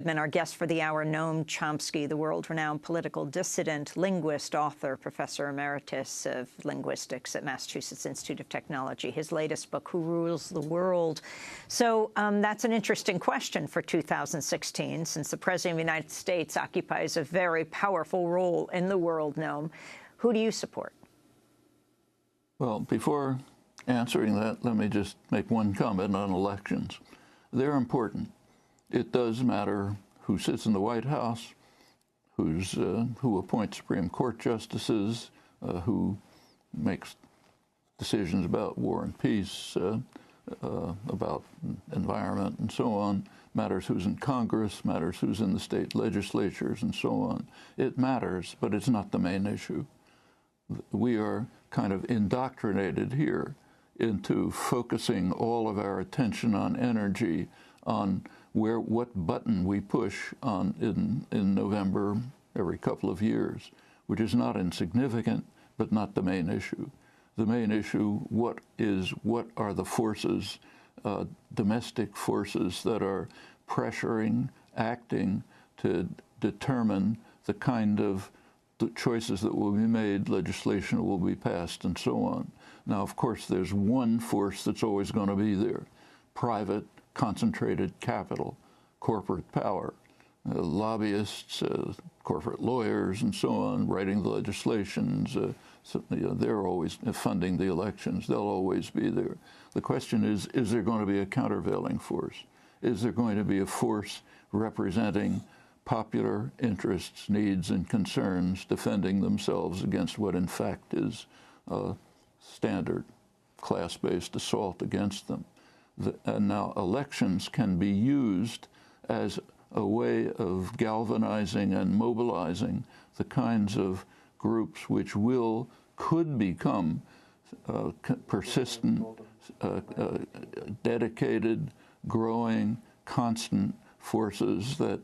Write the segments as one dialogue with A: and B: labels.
A: And our guest for the hour, Noam Chomsky, the world-renowned political dissident, linguist, author, professor emeritus of linguistics at Massachusetts Institute of Technology. His latest book, Who Rules the World? So that's an interesting question for 2016, since the President of the United States occupies a very powerful role in the world, Noam. Who do you support?
B: Well, before answering that, let me just make one comment on elections. They're important. It does matter who sits in the White House, who appoints Supreme Court justices, who makes decisions about war and peace, about environment and so on. Matters who's in Congress, matters who's in the state legislatures and so on. It matters, but it's not the main issue. We are kind of indoctrinated here into focusing all of our attention on energy on what button we push on in November every couple of years, which is not insignificant, but not the main issue. The main issue, what are the forces, domestic forces that are pressuring, acting to determine the kind of choices that will be made, legislation that will be passed, and so on. Now, of course, there's one force that's always going to be there: private, concentrated capital, corporate power, lobbyists, corporate lawyers, and so on, writing the legislations. They're always funding the elections. They'll always be there. The question is there going to be a countervailing force? Is there going to be a force representing popular interests, needs, and concerns, defending themselves against what in fact is standard class-based assault against them? And now elections can be used as a way of galvanizing and mobilizing the kinds of groups which could become persistent, dedicated, growing, constant forces that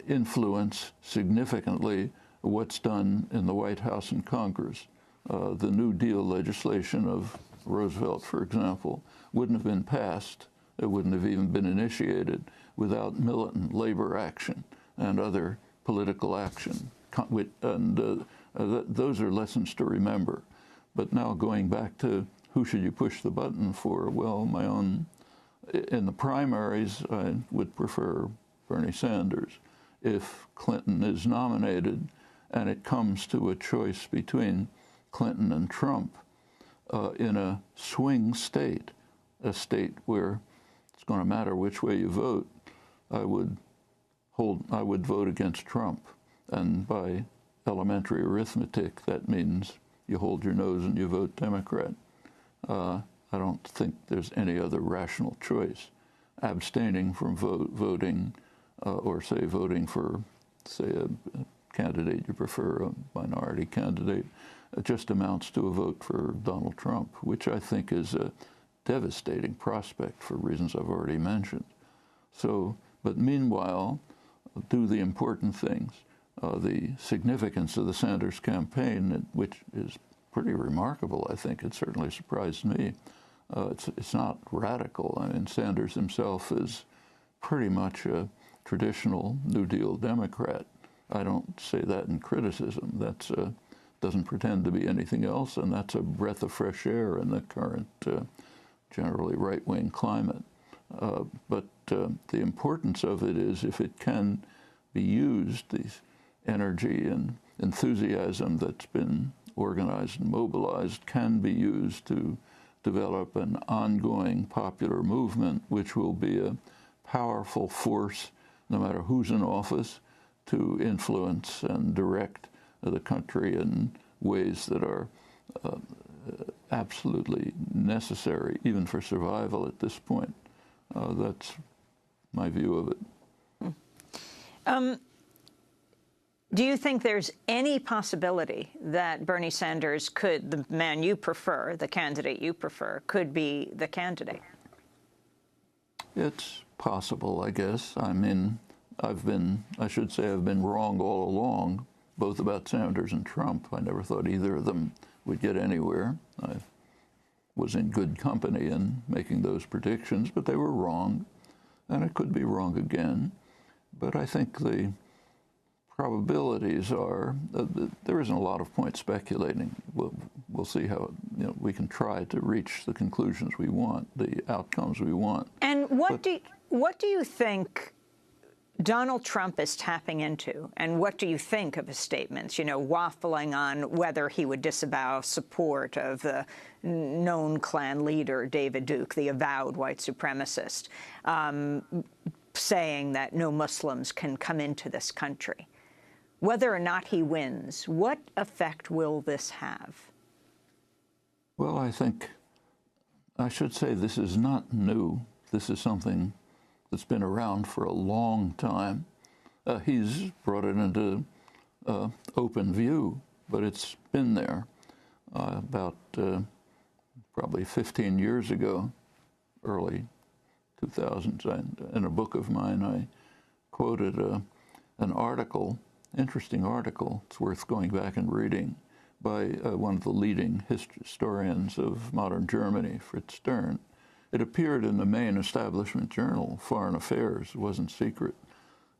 B: influence significantly what's done in the White House and Congress. The New Deal legislation of Roosevelt, for example, wouldn't have been passed, it wouldn't have even been initiated without militant labor action and other political action. And those are lessons to remember. But now going back to who should you push the button for, well, in the primaries, I would prefer Bernie Sanders. If Clinton is nominated and it comes to a choice between Clinton and Trump, in a swing state, a state where it's going to matter which way you vote, I would vote against Trump. And by elementary arithmetic, that means you hold your nose and you vote Democrat. I don't think there's any other rational choice. Abstaining from voting, or say voting for, say, a candidate you prefer, a minority candidate, it just amounts to a vote for Donald Trump, which I think is a devastating prospect for reasons I've already mentioned. So, but meanwhile, do the important things. The significance of the Sanders campaign, which is pretty remarkable, I think. It certainly surprised me. It's not radical. I mean, Sanders himself is pretty much a traditional New Deal Democrat. I don't say that in criticism. That's doesn't pretend to be anything else, and that's a breath of fresh air in the current generally right-wing climate. But the importance of it is if it can be used, these energy and enthusiasm that's been organized and mobilized can be used to develop an ongoing popular movement which will be a powerful force, no matter who's in office, to influence and direct the country in ways that are absolutely necessary, even for survival at this point. That's my view of it.
A: Do you think there's any possibility that Bernie Sanders could, the man you prefer, the candidate you prefer, could be the candidate?
B: It's possible, I guess. I mean, I should say I've been wrong all along, both about Sanders and Trump. I never thought either of them would get anywhere. I was in good company in making those predictions, but they were wrong, and it could be wrong again. but I think the probabilities are there isn't a lot of point speculating. We'll see how we can try to reach the conclusions we want, the outcomes we want.
A: And what do you think Donald Trump is tapping into, and what do you think of his statements, waffling on whether he would disavow support of the known Klan leader, David Duke, the avowed white supremacist, saying that no Muslims can come into this country? Whether or not he wins, what effect will this have?
B: Well, I think I should say this is not new. This is something that's been around for a long time. He's brought it into open view, but it's been there. About probably 15 years ago, early 2000s, in a book of mine, I quoted an article, interesting article, it's worth going back and reading, by one of the leading historians of modern Germany, Fritz Stern. It appeared in the main establishment journal, Foreign Affairs. It wasn't secret.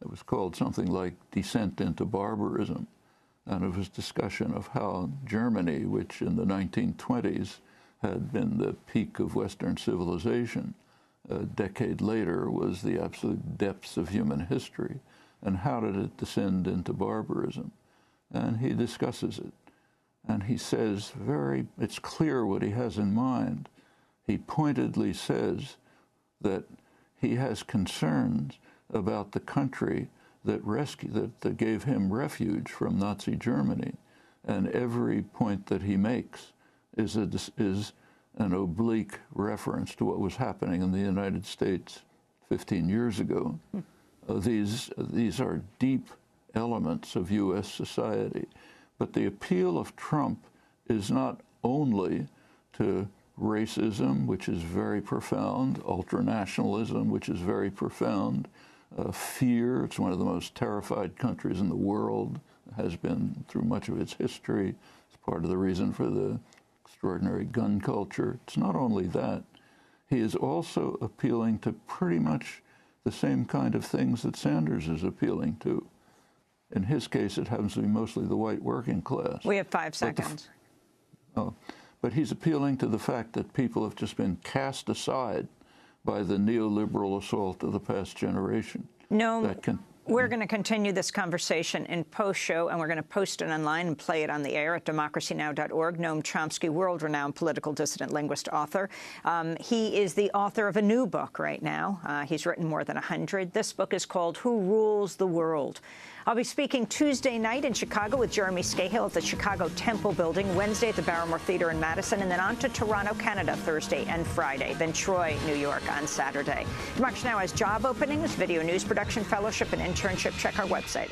B: It was called something like Descent into Barbarism. And it was discussion of how Germany, which in the 1920s had been the peak of Western civilization, a decade later was the absolute depths of human history. And how did it descend into barbarism? And he discusses it. And he says it's clear what he has in mind. He pointedly says that he has concerns about the country that gave him refuge from Nazi Germany. And every point that he makes is an oblique reference to what was happening in the United States 15 years ago. These are deep elements of U.S. society. But the appeal of Trump is not only to racism, which is very profound, ultranationalism, which is very profound, fear. It's one of the most terrified countries in the world, has been through much of its history. It's part of the reason for the extraordinary gun culture. It's not only that. He is also appealing to pretty much the same kind of things that Sanders is appealing to. In his case, it happens to be mostly the white working class.
A: We have 5 seconds.
B: But he's appealing to the fact that people have just been cast aside by the neoliberal assault of the past generation.
A: No, we're going to continue this conversation in post-show, and we're going to post it online and play it on the air at democracynow.org. Noam Chomsky, world-renowned political dissident, linguist, author. He is the author of a new book right now. He's written more than 100. This book is called Who Rules the World? I'll be speaking Tuesday night in Chicago with Jeremy Scahill at the Chicago Temple Building, Wednesday at the Barrymore Theatre in Madison, and then on to Toronto, Canada, Thursday and Friday, then Troy, New York on Saturday. Democracy Now! Has job openings, video news production, fellowship, and internship. Check our website.